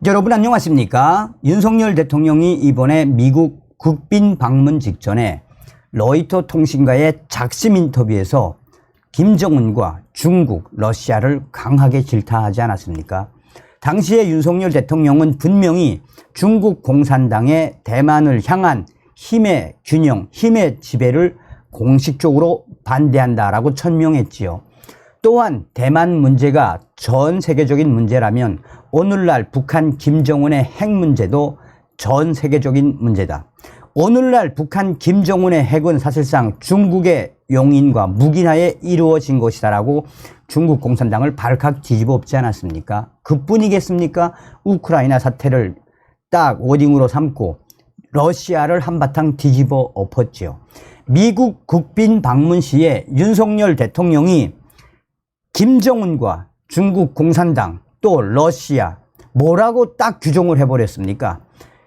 여러분 안녕하십니까? 윤석열 대통령이 이번에 미국 국빈 방문 직전에 로이터 통신과의 작심 인터뷰에서 김정은과 중국, 러시아를 강하게 질타하지 않았습니까? 당시에 윤석열 대통령은 분명히 중국 공산당의 대만을 향한 힘의 균형, 힘의 지배를 공식적으로 반대한다라고 천명했지요. 또한 대만 문제가 전 세계적인 문제라면 오늘날 북한 김정은의 핵 문제도 전 세계적인 문제다. 오늘날 북한 김정은의 핵은 사실상 중국의 용인과 묵인하에 이루어진 것이다라고 중국 공산당을 발칵 뒤집어 엎지 않았습니까? 그뿐이겠습니까? 우크라이나 사태를 딱 워딩으로 삼고 러시아를 한바탕 뒤집어 엎었지요. 미국 국빈 방문 시에 윤석열 대통령이 김정은과 중국 공산당 또 러시아 뭐라고 딱 규정을 해버렸습니까?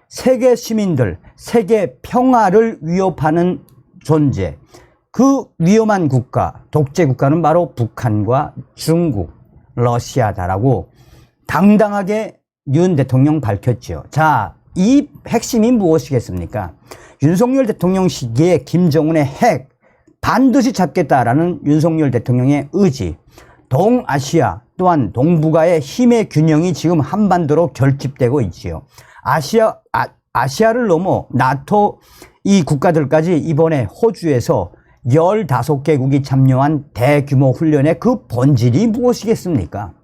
세계 시민들, 세계 평화를 위협하는 존재, 그 위험한 국가, 독재 국가는 바로 북한과 중국, 러시아다라고 당당하게 윤 대통령 밝혔죠. 자, 이 핵심이 무엇이겠습니까? 윤석열 대통령 시기에 김정은의 핵 반드시 잡겠다라는 윤석열 대통령의 의지, 동아시아 또한 동북아의 힘의 균형이 지금 한반도로 결집되고 있지요. 아시아를 넘어 나토 이 국가들까지 이번에 호주에서 15개국이 참여한 대규모 훈련의 그 본질이 무엇이겠습니까?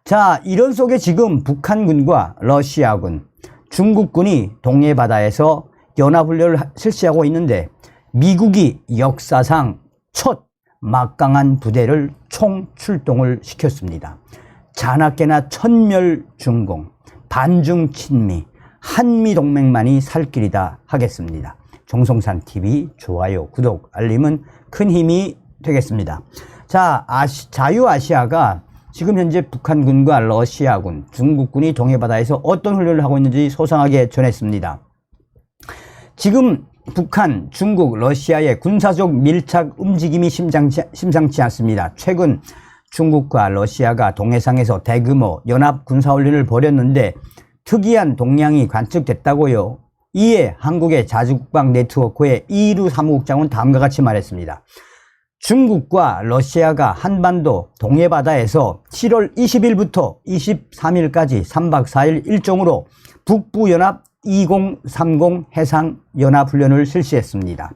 자, 이런 속에 지금 북한군과 러시아군, 중국군이 동해바다에서 연합훈련을 실시하고 있는데 미국이 역사상 첫 막강한 부대를 총 출동을 시켰습니다. 자나깨나 천멸중공, 반중친미, 한미동맹만이 살 길이다 하겠습니다. 정성산TV 좋아요, 구독, 알림은 큰 힘이 되겠습니다. 자, 자유아시아가 지금 현재 북한군과 러시아군, 중국군이 동해바다에서 어떤 훈련을 하고 있는지 소상하게 전했습니다. 지금 북한, 중국, 러시아의 군사적 밀착 움직임이 심상치 않습니다. 최근 중국과 러시아가 동해상에서 대규모 연합 군사훈련을 벌였는데 특이한 동향이 관측됐다고요. 이에 한국의 자주국방 네트워크의 이루 사무국장은 다음과 같이 말했습니다. 중국과 러시아가 한반도 동해바다에서 7월 20일부터 23일까지 3박 4일 일정으로 북부연합 2030 해상연합훈련을 실시했습니다.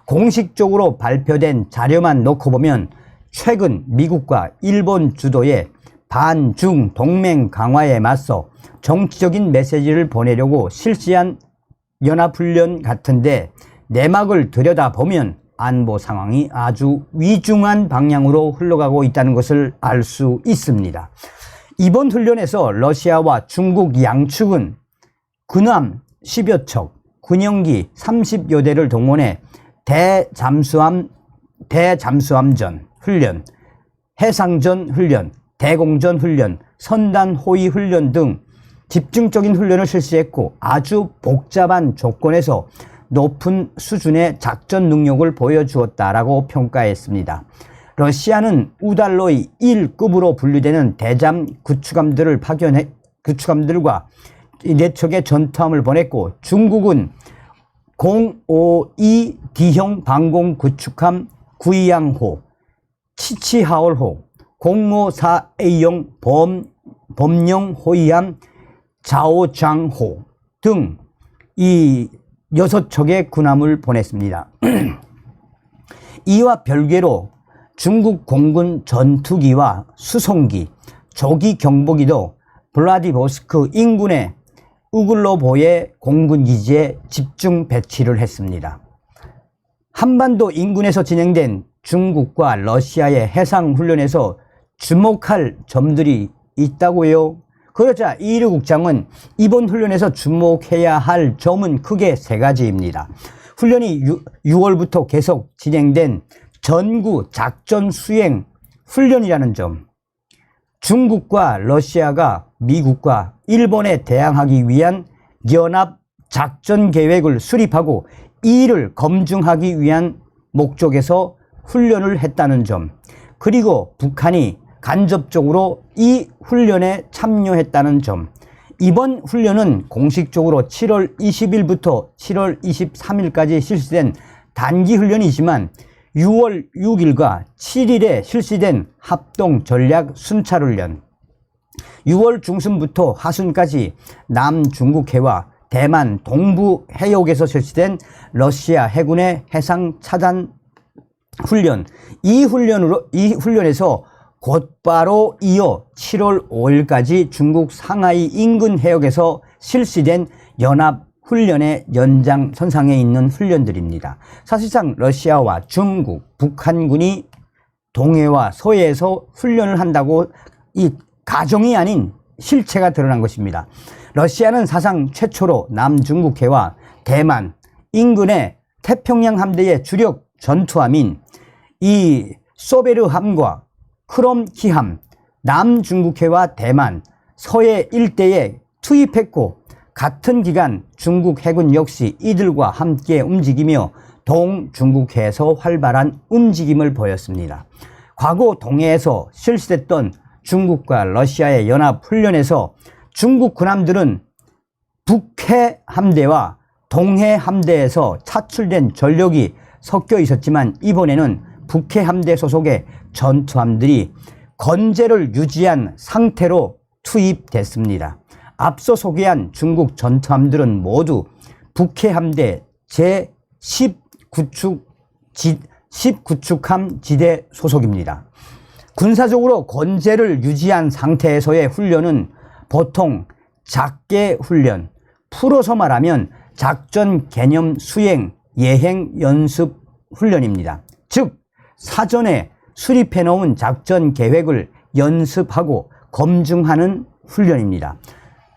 공식적으로 발표된 자료만 놓고 보면 최근 미국과 일본 주도의 반중 동맹 강화에 맞서 정치적인 메시지를 보내려고 실시한 연합훈련 같은데 내막을 들여다보면 안보 상황이 아주 위중한 방향으로 흘러가고 있다는 것을 알 수 있습니다. 이번 훈련에서 러시아와 중국 양측은 군함 10여 척, 군용기 30여 대를 동원해 대잠수함전 훈련, 해상전 훈련, 대공전 훈련, 선단 호위 훈련 등 집중적인 훈련을 실시했고 아주 복잡한 조건에서 높은 수준의 작전 능력을 보여주었다라고 평가했습니다. 러시아는 우달로이 1급으로 분류되는 대잠 구축함들을 구축함들과 4척의 전투함을 보냈고 중국은 052D형 방공 구축함 구이양호, 치치하얼호, 054A형 범용 호위함 자오장호 등 이 6척의 군함을 보냈습니다. 이와 별개로 중국 공군 전투기와 수송기, 조기 경보기도 블라디보스크 인근의 우글로보의 공군기지에 집중 배치를 했습니다. 한반도 인근에서 진행된 중국과 러시아의 해상훈련에서 주목할 점들이 있다고요. 그러자 이르 국장은 이번 훈련에서 주목해야 할 점은 크게 3가지입니다. 훈련이 6월부터 계속 진행된 전구 작전 수행 훈련이라는 점, 중국과 러시아가 미국과 일본에 대항하기 위한 연합 작전 계획을 수립하고 이를 검증하기 위한 목적에서 훈련을 했다는 점, 그리고 북한이 간접적으로 이 훈련에 참여했다는 점, 이번 훈련은 공식적으로 7월 20일부터 7월 23일까지 실시된 단기 훈련이지만 6월 6일과 7일에 실시된 합동 전략 순찰훈련, 6월 중순부터 하순까지 남중국해와 대만 동부 해역에서 실시된 러시아 해군의 해상 차단 훈련, 이 훈련에서 곧바로 이어 7월 5일까지 중국 상하이 인근 해역에서 실시된 연합 훈련의 연장선상에 있는 훈련들입니다. 사실상 러시아와 중국, 북한군이 동해와 서해에서 훈련을 한다고 이 가정이 아닌 실체가 드러난 것입니다. 러시아는 사상 최초로 남중국해와 대만 인근의 태평양 함대의 주력 전투함인 이 소베르함과 크롬키함, 남중국해와 대만, 서해 일대에 투입했고, 같은 기간 중국 해군 역시 이들과 함께 움직이며 동중국해에서 활발한 움직임을 보였습니다. 과거 동해에서 실시됐던 중국과 러시아의 연합훈련에서 중국 군함들은 북해 함대와 동해 함대에서 차출된 전력이 섞여 있었지만, 이번에는 북해 함대 소속의 전투함들이 건재를 유지한 상태로 투입됐습니다. 앞서 소개한 중국 전투함들은 모두 북해 함대 제19축함 지대 소속입니다. 군사적으로 건재를 유지한 상태에서의 훈련은 보통 작게 훈련, 풀어서 말하면 작전 개념 수행, 예행 연습 훈련입니다. 즉 사전에 수립해 놓은 작전 계획을 연습하고 검증하는 훈련입니다.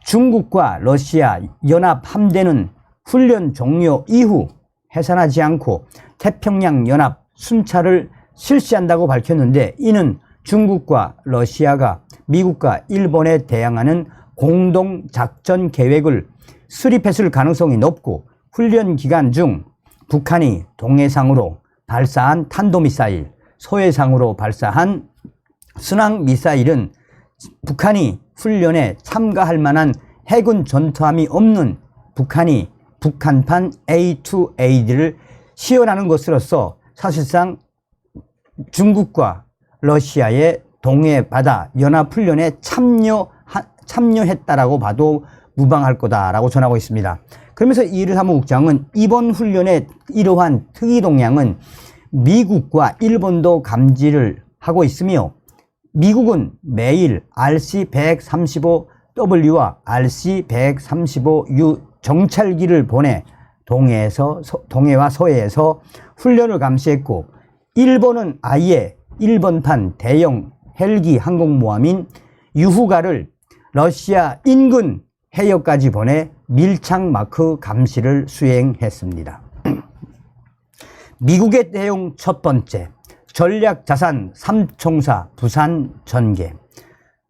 중국과 러시아 연합 함대는 훈련 종료 이후 해산하지 않고 태평양 연합 순찰을 실시한다고 밝혔는데, 이는 중국과 러시아가 미국과 일본에 대항하는 공동 작전 계획을 수립했을 가능성이 높고, 훈련 기간 중 북한이 동해상으로 발사한 탄도미사일, 서해상으로 발사한 순항미사일은 북한이 훈련에 참가할 만한 해군 전투함이 없는 북한이 북한판 A2A들을 시연하는 것으로서 사실상 중국과 러시아의 동해바다 연합훈련에 참여했다라고 봐도 무방할 거다라고 전하고 있습니다. 그러면서 이르 사무국장은 이번 훈련의 이러한 특이 동향은 미국과 일본도 감지를 하고 있으며, 미국은 매일 RC-135W와 RC-135U 정찰기를 보내 동해와 서해에서 훈련을 감시했고, 일본은 아예 일본판 대형 헬기 항공모함인 유후가를 러시아 인근 해역까지 보내 밀착 마크 감시를 수행했습니다. 미국의 내용 첫 번째, 전략자산 3총사 부산 전개.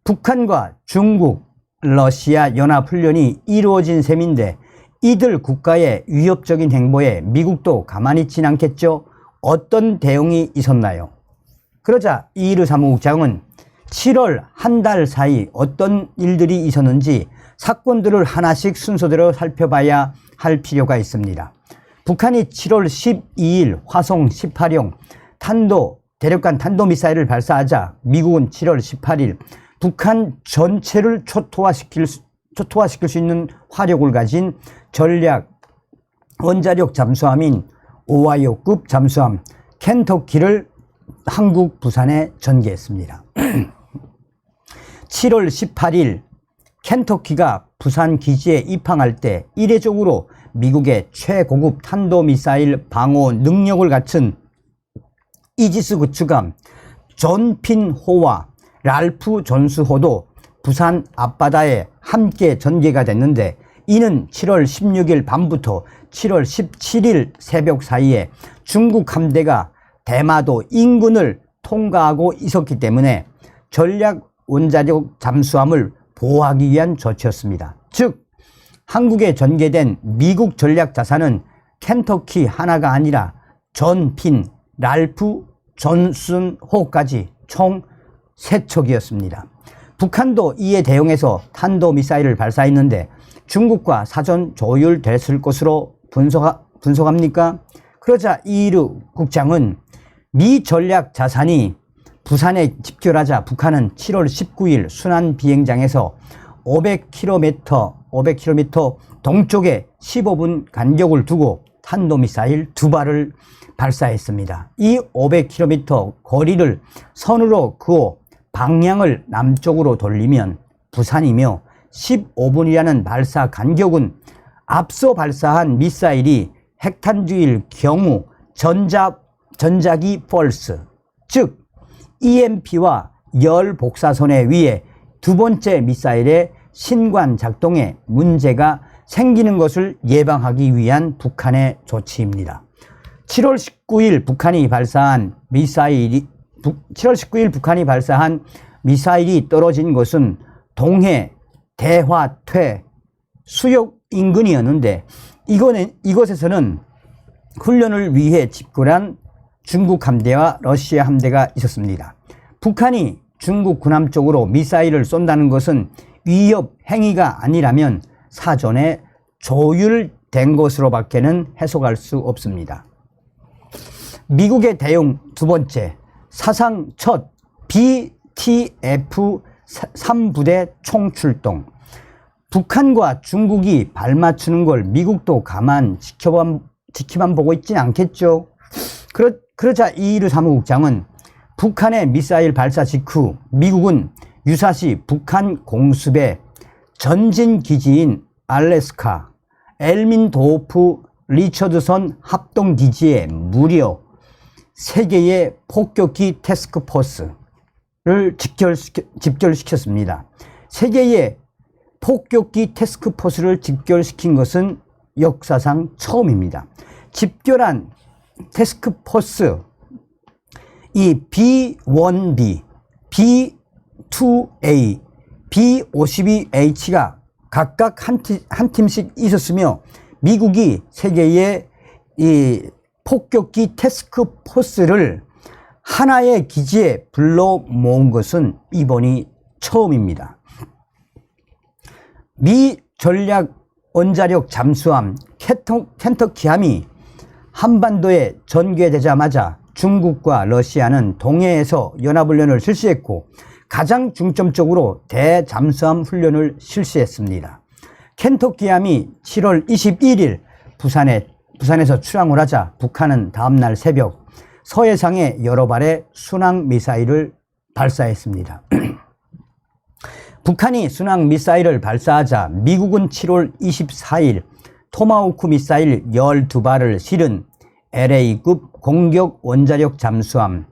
북한과 중국, 러시아 연합훈련이 이루어진 셈인데, 이들 국가의 위협적인 행보에 미국도 가만히 있진 않겠죠? 어떤 대응이 있었나요? 그러자 이르 사무국장은 7월 한 달 사이 어떤 일들이 있었는지 사건들을 하나씩 순서대로 살펴봐야 할 필요가 있습니다. 북한이 7월 12일 화성 18형 대륙간 탄도미사일을 발사하자 미국은 7월 18일 북한 전체를 초토화시킬 수 있는 화력을 가진 전략 원자력 잠수함인 오하이오급 잠수함 켄터키를 한국 부산에 전개했습니다. 7월 18일 켄터키가 부산 기지에 입항할 때 이례적으로 미국의 최고급 탄도미사일 방어 능력을 갖춘 이지스 구축함 존 핀호와 랄프 존스호도 부산 앞바다에 함께 전개가 됐는데, 이는 7월 16일 밤부터 7월 17일 새벽 사이에 중국 함대가 대마도 인근을 통과하고 있었기 때문에 전략 원자력 잠수함을 보호하기 위한 조치였습니다. 즉 한국에 전개된 미국 전략 자산은 켄터키 하나가 아니라 존 핀, 랄프 존슨호까지 총 3척이었습니다. 북한도 이에 대응해서 탄도미사일을 발사했는데 중국과 사전 조율됐을 것으로 분석합니까? 그러자 이르 국장은 미 전략 자산이 부산에 집결하자 북한은 7월 19일 순환 비행장에서 500km 동쪽에 15분 간격을 두고 탄도미사일 2발을 발사했습니다. 이 500km 거리를 선으로 그어 방향을 남쪽으로 돌리면 부산이며 15분이라는 발사 간격은 앞서 발사한 미사일이 핵탄두일 경우 전자기 펄스, 즉 EMP와 열 복사선에 의해 두 번째 미사일의 신관 작동에 문제가 생기는 것을 예방하기 위한 북한의 조치입니다. 7월 19일 북한이 발사한 미사일이 떨어진 것은 동해 대화퇴 수역 인근이었는데 이곳에서는 훈련을 위해 집결한 중국 함대와 러시아 함대가 있었습니다. 북한이 중국 군함 쪽으로 미사일을 쏜다는 것은 위협 행위가 아니라면 사전에 조율된 것으로밖에는 해석할 수 없습니다. 미국의 대응 두 번째, 사상 첫 BTF 3부대 총출동. 북한과 중국이 발맞추는 걸 미국도 가만 지켜만 보고 있진 않겠죠. 그러자 이이르 사무국장은 북한의 미사일 발사 직후 미국은 유사시 북한 공습의 전진기지인 알래스카 엘민도프 리처드선 합동기지에 무려 3개의 폭격기 태스크포스를 집결시켰습니다. 3개의 폭격기 태스크포스를 집결시킨 것은 역사상 처음입니다. 집결한 태스크포스 이 B1B, B2A, B52H가 각각 한 팀씩 있었으며 미국이 3개의 이 폭격기 태스크포스를 하나의 기지에 불러 모은 것은 이번이 처음입니다. 미 전략 원자력 잠수함 켄터키함이 한반도에 전개되자마자 중국과 러시아는 동해에서 연합훈련을 실시했고 가장 중점적으로 대잠수함 훈련을 실시했습니다. 켄터키함이 7월 21일 부산에서 출항을 하자 북한은 다음날 새벽 서해상에 여러 발의 순항 미사일을 발사했습니다. 북한이 순항 미사일을 발사하자 미국은 7월 24일 토마호크 미사일 12발을 실은 LA급 공격 원자력 잠수함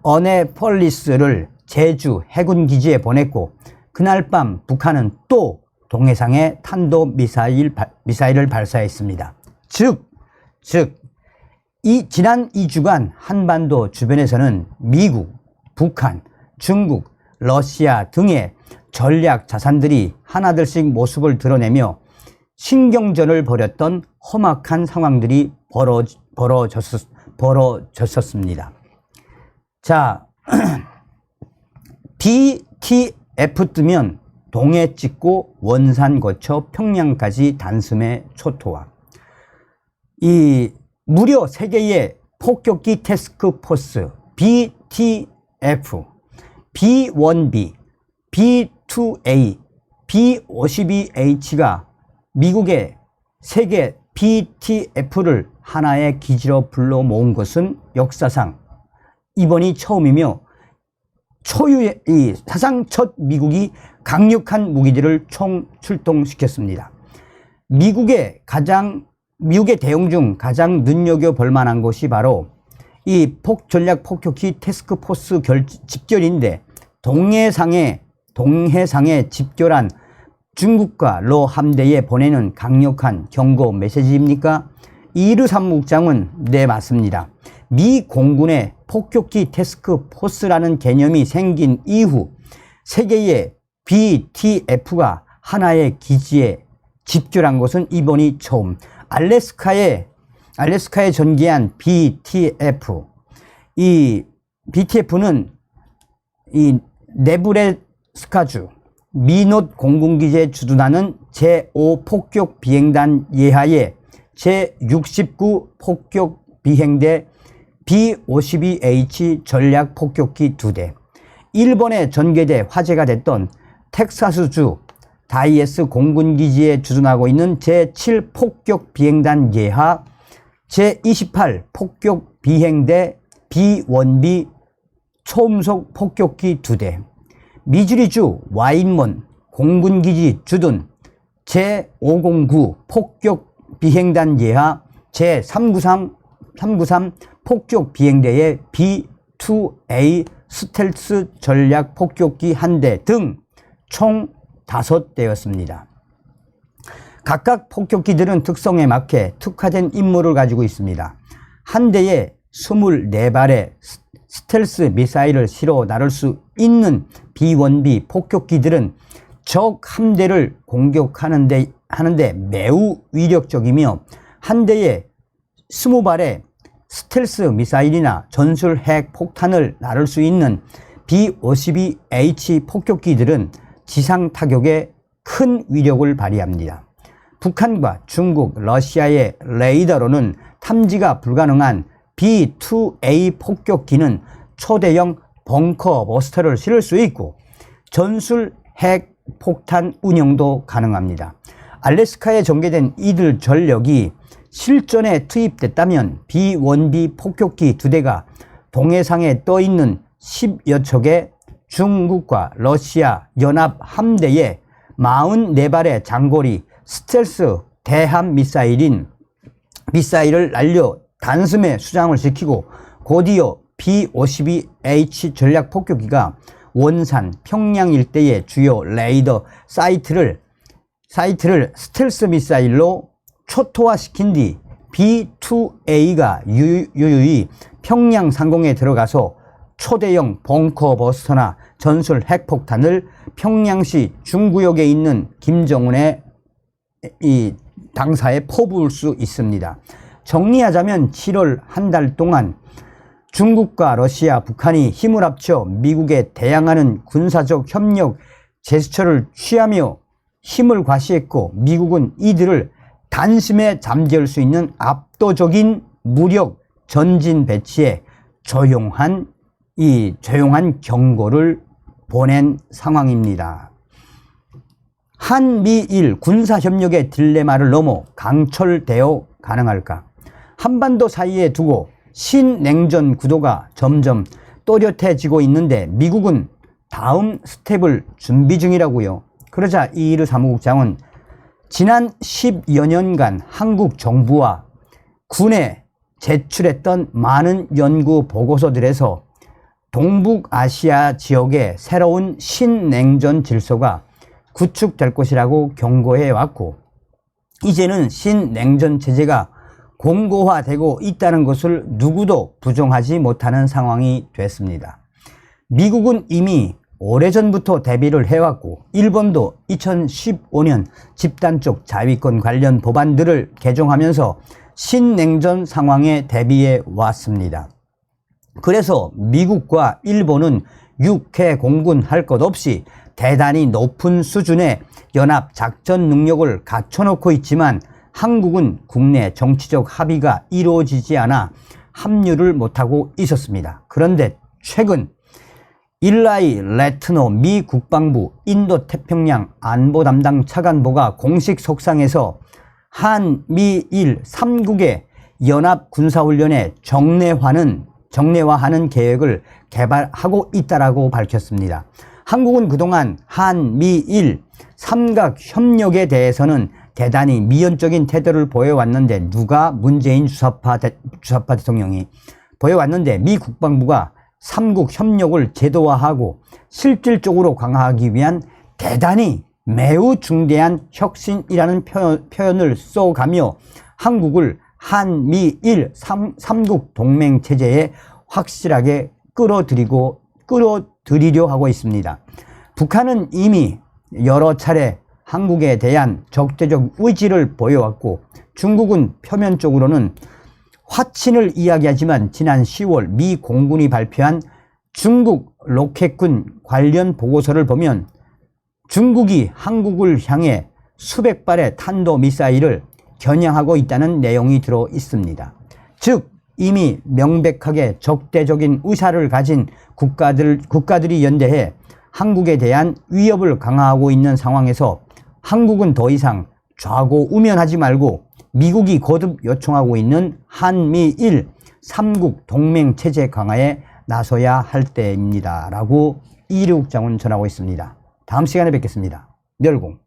어네펄리스를 제주 해군기지에 보냈고 그날 밤 북한은 또 동해상에 탄도 미사일을 발사했습니다. 즉 지난 2주간 한반도 주변에서는 미국, 북한, 중국, 러시아 등의 전략 자산들이 하나둘씩 모습을 드러내며 신경전을 벌였던 험악한 상황들이 벌어졌었습니다. 자, BTF 뜨면 동해 찍고 원산 거쳐 평양까지 단숨에 초토화. 이 무려 3개의 폭격기 태스크포스 BTF, B1B, B2A, B52H가 미국의 3개 BTF를 하나의 기지로 불러 모은 것은 역사상 이번이 처음이며 사상 첫 미국이 강력한 무기들을 총 출동시켰습니다. 미국의 대응 중 가장 눈여겨볼 만한 것이 바로 이 전략 폭격기 태스크포스 집결인데 동해상에 집결한 중국과 러 함대에 보내는 강력한 경고 메시지입니까? 이르 사무국장은 네, 맞습니다. 미 공군의 폭격기 태스크포스라는 개념이 생긴 이후 3개의 BTF가 하나의 기지에 집결한 것은 이번이 처음. 알래스카에 전개한 BTF, 이 BTF는 이 네브래스카주 미노 공군기지에 주둔하는 제5폭격 비행단 예하의 제69 폭격 비행대 B-52H 전략 폭격기 2대, 일본에 전개돼 화제가 됐던 텍사스주 다이에스 공군기지에 주둔하고 있는 제7 폭격 비행단 예하 제28 폭격 비행대 B-1B 초음속 폭격기 2대, 미주리주 와인먼 공군기지 주둔 제509 폭격 비행단 예하 제393 폭격 비행대의 B-2A 스텔스 전략 폭격기 1대 등 총 5대였습니다. 각각 폭격기들은 특성에 맞게 특화된 임무를 가지고 있습니다. 한 대에 24발의 스텔스 미사일을 실어 나를 수 있는 B-1B 폭격기들은 적 함대를 공격하는데 매우 위력적이며, 한 대에 20발의 스텔스 미사일이나 전술 핵 폭탄을 나를 수 있는 B-52H 폭격기들은 지상 타격에 큰 위력을 발휘합니다. 북한과 중국, 러시아의 레이더로는 탐지가 불가능한 B-2A 폭격기는 초대형 벙커 버스터를 실을 수 있고 전술 핵 폭탄 운영도 가능합니다. 알래스카에 전개된 이들 전력이 실전에 투입됐다면 B-1B 폭격기 2대가 동해상에 떠있는 10여 척의 중국과 러시아 연합 함대에 44발의 장거리 스텔스 대함 미사일을 날려 단숨에 수장을 시키고, 곧이어 B-52H 전략 폭격기가 원산, 평양 일대의 주요 레이더 사이트를 스텔스 미사일로 초토화시킨 뒤 B-2A가 유유히 평양 상공에 들어가서 초대형 벙커 버스터나 전술 핵폭탄을 평양시 중구역에 있는 김정은의 이 당사에 퍼부을 수 있습니다. 정리하자면 7월 한 달 동안 중국과 러시아, 북한이 힘을 합쳐 미국에 대항하는 군사적 협력 제스처를 취하며 힘을 과시했고, 미국은 이들을 단숨에 잠재울 수 있는 압도적인 무력 전진 배치에 조용한 경고를 보낸 상황입니다. 한미일 군사협력의 딜레마를 넘어 강철대오 가능할까? 한반도 사이에 두고 신냉전 구도가 점점 또렷해지고 있는데 미국은 다음 스텝을 준비 중이라고요. 그러자 이이르 사무국장은 지난 10여 년간 한국 정부와 군에 제출했던 많은 연구 보고서들에서 동북아시아 지역의 새로운 신냉전 질서가 구축될 것이라고 경고해 왔고, 이제는 신냉전 체제가 공고화되고 있다는 것을 누구도 부정하지 못하는 상황이 됐습니다. 미국은 이미 오래전부터 대비를 해왔고, 일본도 2015년 집단적 자위권 관련 법안들을 개정하면서 신냉전 상황에 대비해 왔습니다. 그래서 미국과 일본은 육해 공군 할 것 없이 대단히 높은 수준의 연합 작전 능력을 갖춰놓고 있지만, 한국은 국내 정치적 합의가 이루어지지 않아 합류를 못하고 있었습니다. 그런데 최근 일라이 레트너 미 국방부 인도태평양 안보 담당 차관보가 공식 석상에서 한미일 3국의 연합 군사훈련에 정례화하는 계획을 개발하고 있다라고 밝혔습니다. 한국은 그동안 한미일 삼각 협력에 대해서는 대단히 미연적인 태도를 보여왔는데, 누가 문재인 주사파 대통령이 보여왔는데, 미 국방부가 삼국 협력을 제도화하고 실질적으로 강화하기 위한 대단히 매우 중대한 혁신이라는 표현을 써가며 한국을 한미일 삼국 동맹 체제에 확실하게 끌어들이려 하고 있습니다. 북한은 이미 여러 차례 한국에 대한 적대적 의지를 보여왔고, 중국은 표면적으로는 화친을 이야기하지만 지난 10월 미 공군이 발표한 중국 로켓군 관련 보고서를 보면 중국이 한국을 향해 수백 발의 탄도미사일을 겨냥하고 있다는 내용이 들어 있습니다. 즉 이미 명백하게 적대적인 의사를 가진 국가들이 연대해 한국에 대한 위협을 강화하고 있는 상황에서 한국은 더 이상 좌고우면하지 말고 미국이 거듭 요청하고 있는 한미일 3국 동맹 체제 강화에 나서야 할 때입니다. 라고 이류 국장은 전하고 있습니다. 다음 시간에 뵙겠습니다. 멸공.